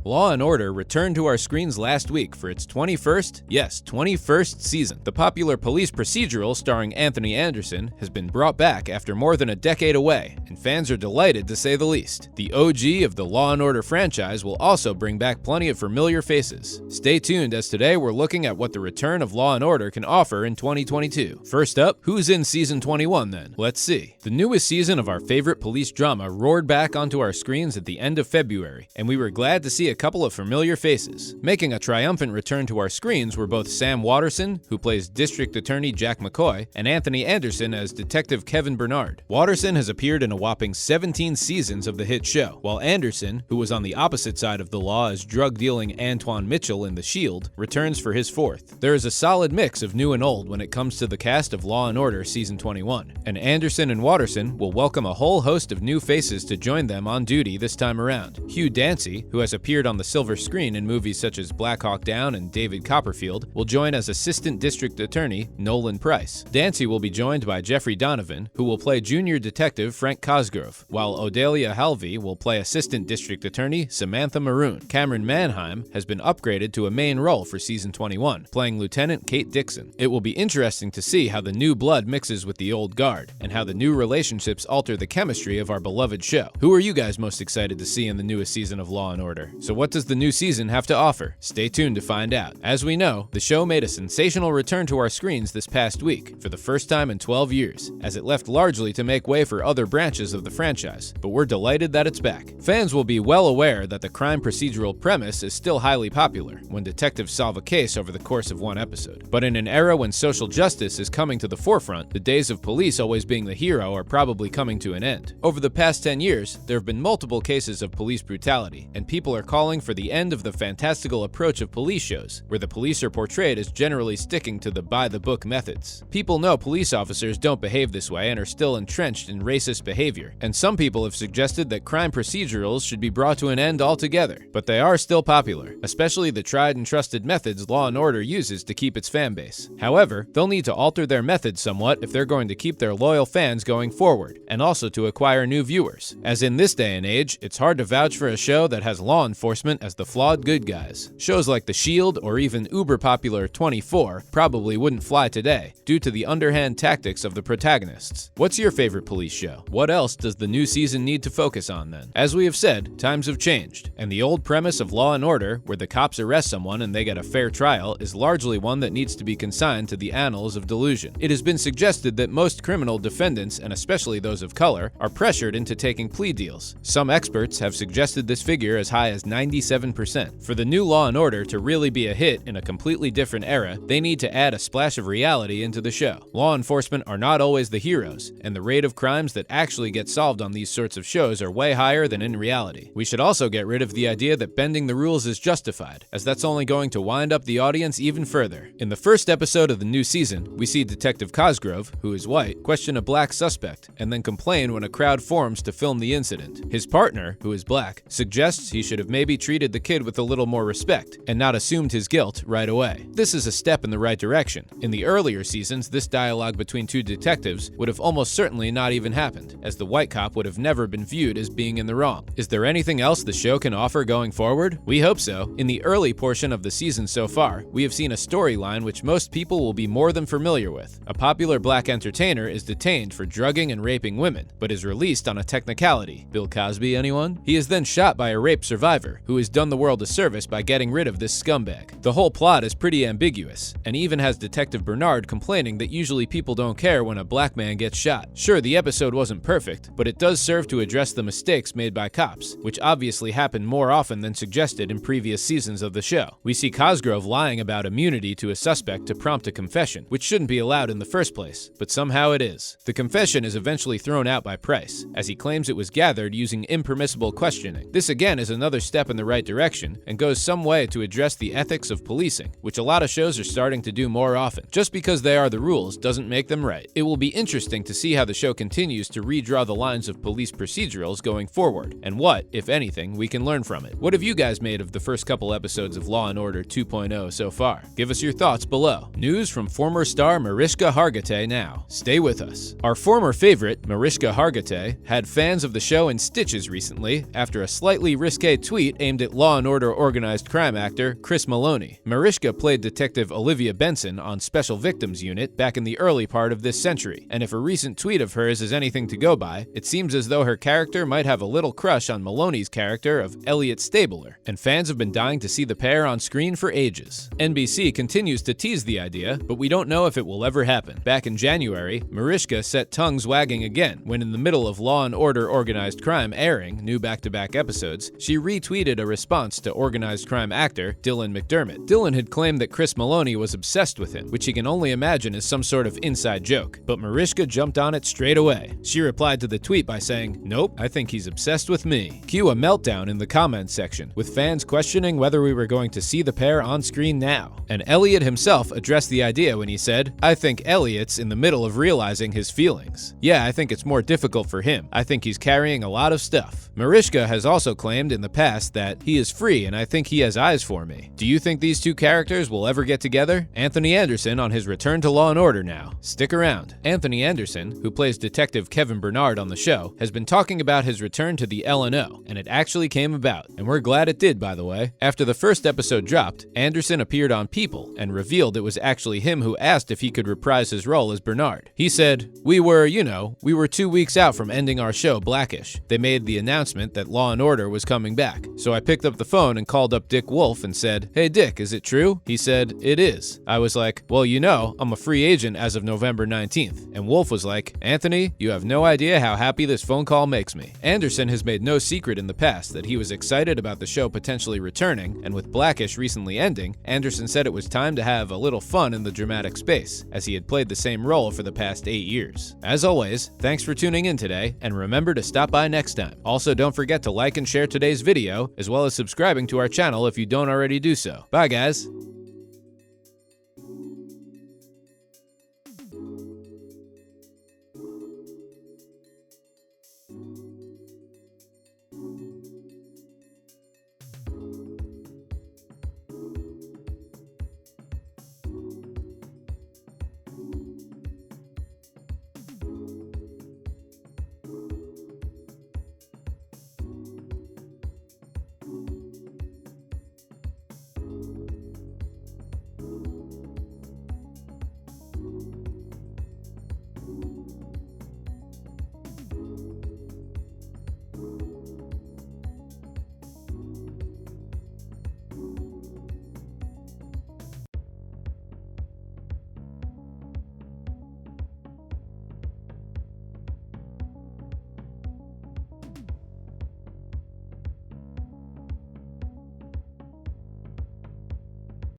Law & Order returned to our screens last week for its 21st season. The popular police procedural starring Anthony Anderson has been brought back after more than a decade away, and fans are delighted to say the least. The OG of the Law & Order franchise will also bring back plenty of familiar faces. Stay tuned, as today we're looking at what the return of Law & Order can offer in 2022. First up, who's in Season 21 then? Let's see. The newest season of our favorite police drama roared back onto our screens at the end of February, and we were glad to see a couple of familiar faces. Making a triumphant return to our screens were both Sam Waterston, who plays District Attorney Jack McCoy, and Anthony Anderson as Detective Kevin Bernard. Waterston has appeared in a whopping 17 seasons of the hit show, while Anderson, who was on the opposite side of the law as drug-dealing Antoine Mitchell in The Shield, returns for his fourth. There is a solid mix of new and old when it comes to the cast of Law & Order Season 21, and Anderson and Waterston will welcome a whole host of new faces to join them on duty this time around. Hugh Dancy, who has appeared on the silver screen in movies such as Black Hawk Down and David Copperfield, will join as Assistant District Attorney Nolan Price. Dancy will be joined by Jeffrey Donovan, who will play Junior Detective Frank Cosgrove, while Odelia Halvey will play Assistant District Attorney Samantha Maroon. Cameron Manheim has been upgraded to a main role for Season 21, playing Lieutenant Kate Dixon. It will be interesting to see how the new blood mixes with the old guard, and how the new relationships alter the chemistry of our beloved show. Who are you guys most excited to see in the newest season of Law & Order? So what does the new season have to offer? Stay tuned to find out. As we know, the show made a sensational return to our screens this past week, for the first time in 12 years, as it left largely to make way for other branches of the franchise, but we're delighted that it's back. Fans will be well aware that the crime procedural premise is still highly popular, when detectives solve a case over the course of one episode. But in an era when social justice is coming to the forefront, the days of police always being the hero are probably coming to an end. Over the past 10 years, there have been multiple cases of police brutality, and people are calling for the end of the fantastical approach of police shows, where the police are portrayed as generally sticking to the by-the-book methods. People know police officers don't behave this way and are still entrenched in racist behavior, and some people have suggested that crime procedurals should be brought to an end altogether. But they are still popular, especially the tried and trusted methods Law & Order uses to keep its fan base. However, they'll need to alter their methods somewhat if they're going to keep their loyal fans going forward, and also to acquire new viewers. As in this day and age, it's hard to vouch for a show that has law enforcement as the flawed good guys. Shows like The Shield or even uber-popular 24 probably wouldn't fly today, due to the underhand tactics of the protagonists. What's your favorite police show? What else does the new season need to focus on then? As we have said, times have changed, and the old premise of Law & Order, where the cops arrest someone and they get a fair trial, is largely one that needs to be consigned to the annals of delusion. It has been suggested that most criminal defendants, and especially those of color, are pressured into taking plea deals. Some experts have suggested this figure as high as 97%. For the new Law & Order to really be a hit in a completely different era, they need to add a splash of reality into the show. Law enforcement are not always the heroes, and the rate of crimes that actually get solved on these sorts of shows are way higher than in reality. We should also get rid of the idea that bending the rules is justified, as that's only going to wind up the audience even further. In the first episode of the new season, we see Detective Cosgrove, who is white, question a black suspect, and then complain when a crowd forms to film the incident. His partner, who is black, suggests he should have maybe treated the kid with a little more respect, and not assumed his guilt right away. This is a step in the right direction. In the earlier seasons, this dialogue between two detectives would have almost certainly not even happened, as the white cop would have never been viewed as being in the wrong. Is there anything else the show can offer going forward? We hope so. In the early portion of the season so far, we have seen a storyline which most people will be more than familiar with. A popular black entertainer is detained for drugging and raping women, but is released on a technicality. Bill Cosby, anyone? He is then shot by a rape survivor, who has done the world a service by getting rid of this scumbag. The whole plot is pretty ambiguous, and even has Detective Bernard complaining that usually people don't care when a black man gets shot. Sure, the episode wasn't perfect, but it does serve to address the mistakes made by cops, which obviously happen more often than suggested in previous seasons of the show. We see Cosgrove lying about immunity to a suspect to prompt a confession, which shouldn't be allowed in the first place, but somehow it is. The confession is eventually thrown out by Price, as he claims it was gathered using impermissible questioning. This again is another step in the right direction, and goes some way to address the ethics of policing, which a lot of shows are starting to do more often. Just because they are the rules doesn't make them right. It will be interesting to see how the show continues to redraw the lines of police procedurals going forward, and what, if anything, we can learn from it. What have you guys made of the first couple episodes of Law & Order 2.0 so far? Give us your thoughts below. News from former star Mariska Hargitay now. Stay with us. Our former favorite, Mariska Hargitay, had fans of the show in stitches recently after a slightly risque tweet tweet aimed at Law & Order organized crime actor Chris Maloney. Mariska played Detective Olivia Benson on Special Victims Unit back in the early part of this century, and if a recent tweet of hers is anything to go by, it seems as though her character might have a little crush on Maloney's character of Elliot Stabler, and fans have been dying to see the pair on screen for ages. NBC continues to tease the idea, but we don't know if it will ever happen. Back in January, Mariska set tongues wagging again when, in the middle of Law & Order Organized Crime airing new back-to-back episodes, she retweeted a response to organized crime actor Dylan McDermott. Dylan had claimed that Chris Maloney was obsessed with him, which he can only imagine is some sort of inside joke, but Mariska jumped on it straight away. She replied to the tweet by saying, "Nope, I think he's obsessed with me." Cue a meltdown in the comments section, with fans questioning whether we were going to see the pair on screen now. And Elliot himself addressed the idea when he said, "I think Elliot's in the middle of realizing his feelings. Yeah, I think it's more difficult for him. I think he's carrying a lot of stuff." Mariska has also claimed in the past that he is free and I think he has eyes for me. Do you think these two characters will ever get together? Anthony Anderson on his return to Law & Order now. Stick around. Anthony Anderson, who plays Detective Kevin Bernard on the show, has been talking about his return to the L&O, and it actually came about. And we're glad it did, by the way. After the first episode dropped, Anderson appeared on People and revealed it was actually him who asked if he could reprise his role as Bernard. He said, we were 2 weeks out from ending our show Blackish. They made the announcement that Law & Order was coming back. So I picked up the phone and called up Dick Wolf and said, "Hey Dick, is it true?" He said, "It is." I was like, "Well, I'm a free agent as of November 19th. And Wolf was like, "Anthony, you have no idea how happy this phone call makes me." Anderson has made no secret in the past that he was excited about the show potentially returning, and with Blackish recently ending, Anderson said it was time to have a little fun in the dramatic space, as he had played the same role for the past 8 years. As always, thanks for tuning in today, and remember to stop by next time. Also, don't forget to like and share today's video, as well as subscribing to our channel if you don't already do so. Bye guys!